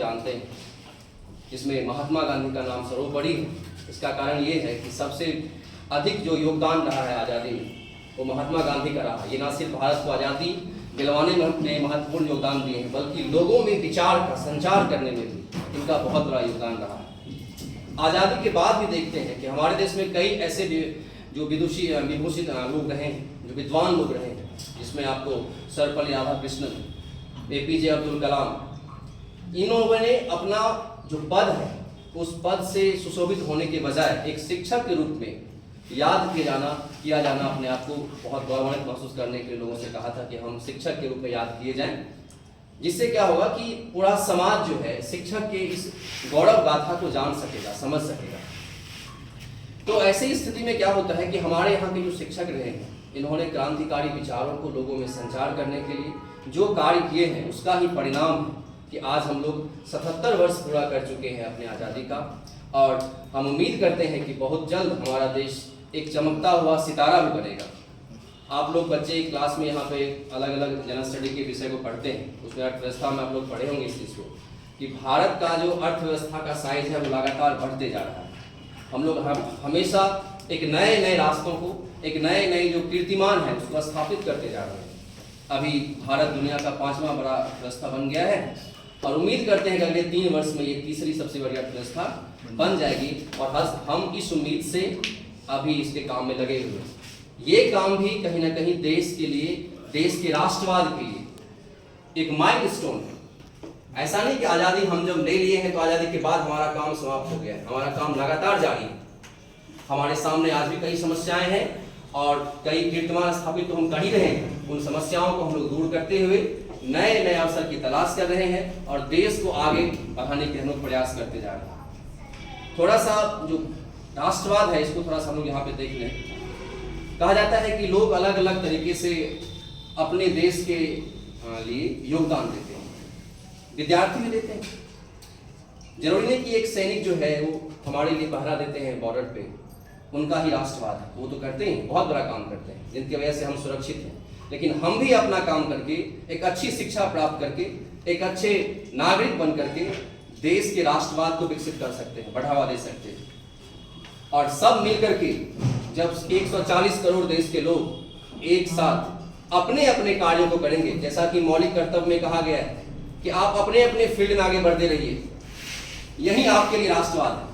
जानते हैं, जिसमें महात्मा गांधी का नाम सर्वोपरि है। इसका कारण ये है कि सबसे अधिक जो योगदान रहा है आज़ादी में वो महात्मा गांधी का रहा। ये ना सिर्फ भारत को आज़ादी दिलवाने में महत्वपूर्ण योगदान दिए हैं, बल्कि लोगों में विचार का संचार करने में भी इनका बहुत बड़ा योगदान रहा है। आज़ादी के बाद भी देखते हैं कि हमारे देश में कई ऐसे जो विभूषित लोग रहे हैं, जो विद्वान लोग रहे हैं, जिसमें आपको सर्वपल्ली राधाकृष्णन, APJ अब्दुल कलाम, इन्होंने अपना जो पद है उस पद से सुशोभित होने के बजाय एक शिक्षक के रूप में याद किया जाना अपने आप को बहुत गौरवान्वित महसूस करने के लिए लोगों से कहा था कि हम शिक्षक के रूप में याद किए जाएं, जिससे क्या होगा कि पूरा समाज जो है शिक्षक के इस गौरव गाथा को जान सकेगा, समझ सकेगा। तो ऐसी स्थिति में क्या होता है कि हमारे यहाँ के जो शिक्षक रहे हैं, इन्होंने क्रांतिकारी विचारों को लोगों में संचार करने के लिए जो कार्य किए हैं उसका ही परिणाम है कि आज हम लोग 77 वर्ष पूरा कर चुके हैं अपने आज़ादी का, और हम उम्मीद करते हैं कि बहुत जल्द हमारा देश एक चमकता हुआ सितारा भी बनेगा। आप लोग बच्चे क्लास में यहाँ पे अलग अलग जनरल स्टडी के विषय को पढ़ते हैं, उसमें अर्थव्यवस्था में आप लोग पढ़े होंगे इस चीज़ को कि भारत का जो अर्थव्यवस्था का साइज है वो लगातार बढ़ते जा रहा है। हम लोग हमेशा एक नए नए रास्तों को, एक नए नए जो कीर्तिमान है उसको स्थापित करते जा रहे हैं। अभी भारत दुनिया का 5वां बड़ा अर्थव्यवस्था बन गया है और उम्मीद करते हैं कि अगले 3 वर्ष में ये तीसरी सबसे बड़ी अर्थव्यवस्था बन जाएगी, और हम इस उम्मीद से अभी इसके काम में लगे हुए हैं। ये काम भी कहीं ना कहीं देश के लिए, देश के राष्ट्रवाद के लिए एक माइलस्टोन है। ऐसा नहीं कि आज़ादी हम जब ले लिए हैं तो आज़ादी के बाद हमारा काम समाप्त हो गया है। हमारा काम लगातार जारी है। हमारे सामने आज भी कई समस्याएं हैं और कई कीर्तिमान स्थापित तो हम कर ही रहे हैं। उन समस्याओं को हम लोग दूर करते हुए नए नए अवसर की तलाश कर रहे हैं और देश को आगे बढ़ाने के हम लोग प्रयास करते जा रहे हैं। थोड़ा सा जो राष्ट्रवाद है इसको थोड़ा सा हम लोग यहाँ पे देख लें। कहा जाता है कि लोग अलग अलग तरीके से अपने देश के लिए योगदान देते हैं। विद्यार्थी भी देते हैं। जरूरी नहीं कि एक सैनिक जो है वो हमारे लिए पहरा देते हैं बॉर्डर पे, उनका ही राष्ट्रवाद है, वो तो करते हैं, बहुत बड़ा काम करते हैं जिनकी वजह से हम सुरक्षित हैं। लेकिन हम भी अपना काम करके, एक अच्छी शिक्षा प्राप्त करके, एक अच्छे नागरिक बन करके देश के राष्ट्रवाद को विकसित कर सकते हैं, बढ़ावा दे सकते हैं। और सब मिलकर के जब 140 करोड़ देश के लोग एक साथ अपने अपने कार्यों को करेंगे, जैसा कि मौलिक कर्तव्य में कहा गया है कि आप अपने अपने फील्ड में आगे बढ़ते रहिए, यही आपके लिए राष्ट्रवाद है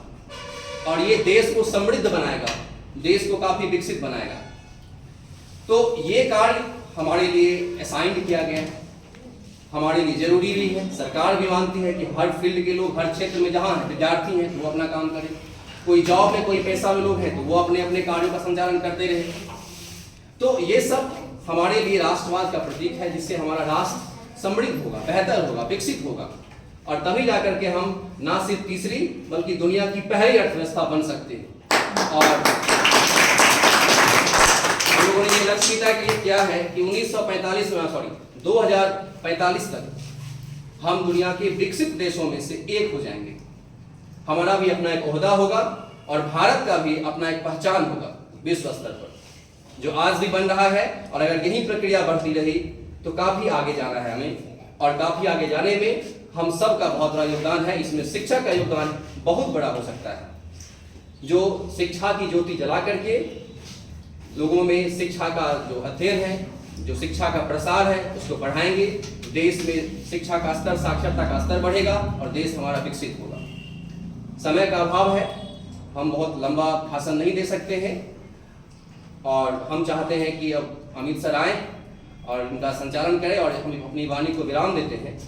और ये देश को समृद्ध बनाएगा, देश को काफी विकसित बनाएगा। तो ये कार्य हमारे लिए असाइंड किया गया है, हमारे लिए जरूरी भी है। सरकार भी मानती है कि हर फील्ड के लोग, हर क्षेत्र में जहां विद्यार्थी हैं तो वो अपना काम करें, कोई जॉब में, कोई पैसा में लोग हैं तो वो अपने अपने कार्यों का संचालन करते रहे। तो ये सब हमारे लिए राष्ट्रवाद का प्रतीक है, जिससे हमारा राष्ट्र समृद्ध होगा, बेहतर होगा, विकसित होगा, और तभी जाकर के हम ना सिर्फ तीसरी बल्कि दुनिया की पहली अर्थव्यवस्था बन सकते हैं। और हम लोगों ने ये लक्ष्य किया है कि 2045 तक हम दुनिया के विकसित देशों में से एक हो जाएंगे। हमारा भी अपना एक ओहदा होगा और भारत का भी अपना एक पहचान होगा विश्व स्तर पर, जो आज भी बन रहा है। और अगर यही प्रक्रिया बढ़ती रही तो काफी आगे जाना है हमें, और काफी आगे जाने में हम सब का बहुत बड़ा योगदान है। इसमें शिक्षा का योगदान बहुत बड़ा हो सकता है, जो शिक्षा की ज्योति जला करके लोगों में शिक्षा का जो अध्ययन है, जो शिक्षा का प्रसार है, उसको बढ़ाएंगे। देश में शिक्षा का स्तर, साक्षरता का स्तर बढ़ेगा और देश हमारा विकसित होगा। समय का अभाव है, हम बहुत लंबा भाषण नहीं दे सकते हैं, और हम चाहते हैं कि अब अमित सर आए और उनका संचालन करें और हम अपनी वाणी को विराम देते हैं।